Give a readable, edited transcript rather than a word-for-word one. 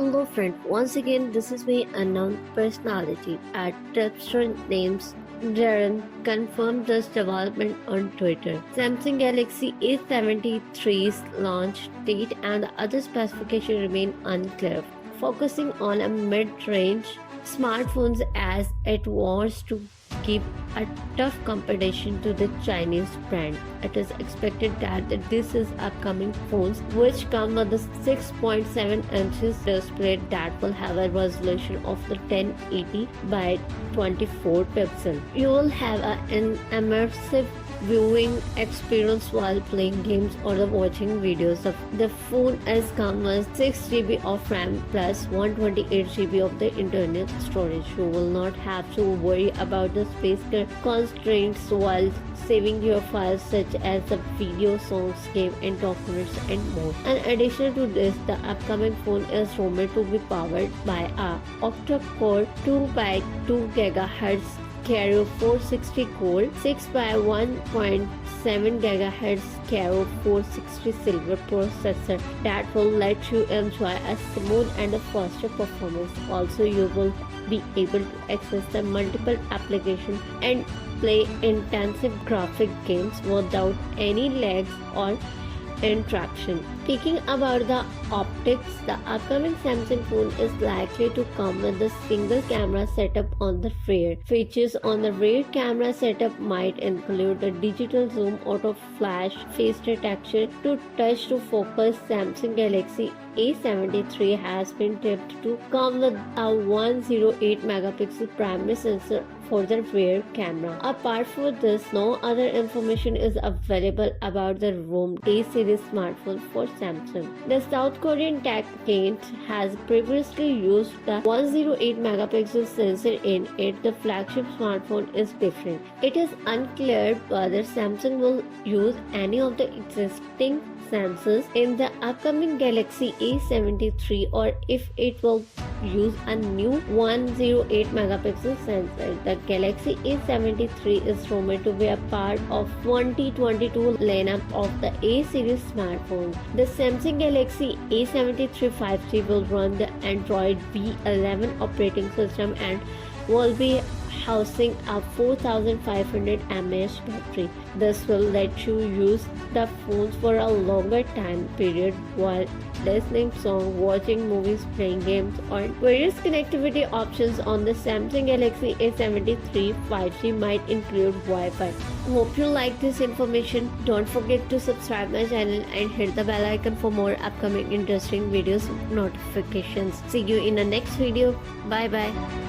Hello friend, once again this is my unknown personality at Chipset names Darren confirmed this development on Twitter. Samsung Galaxy A73's launch date and other specifications remain unclear, focusing on a mid-range smartphones as it wants to give a tough competition to the Chinese brand. It is expected that this is upcoming phones which come with a 6.7 inches display that will have a resolution of the 1080 by 24 pixel. You will have an immersive viewing experience while playing games or watching videos. The phone is come with 6GB of RAM plus 128GB of the internal storage. You will not have to worry about the space constraints while saving your files such as the video, songs, game and documents and more. In addition to this, the upcoming phone is rumored to be powered by a octa-core 2x2 GHz Carrier 460 Gold, 6x1.7 GHz Carrier 460 Silver processor that will let you enjoy a smooth and a faster performance. Also, you will be able to access the multiple applications and play intensive graphic games without any lags or interaction. Speaking about the optics, the upcoming Samsung phone is likely to come with a single camera setup on the rear. Features on the rear camera setup might include a digital zoom, auto flash, face detection to touch to focus. Samsung Galaxy A73 has been tipped to come with a 108 megapixel primary sensor for the rear camera. Apart from this, no other information is available about the rumored A-series smartphone for Samsung. The South Korean tech giant has previously used the 108 megapixel sensor in it. The flagship smartphone is different. It is unclear whether Samsung will use any of the existing sensors in the upcoming Galaxy A73 or if it will use a new 108 megapixel sensor. The Galaxy A73 is rumored to be a part of 2022 lineup of the A-series smartphones. The Samsung Galaxy A73 5G will run the Android V11 operating system and will be housing a 4500 mAh battery. This will let you use the phones for a longer time period while listening songs, watching movies, playing games, or various connectivity options on the Samsung Galaxy A73 5G might include Wi-Fi. Hope you like this information. Don't forget to subscribe my channel and hit the bell icon for more upcoming interesting videos notifications. See you in the next video. Bye bye.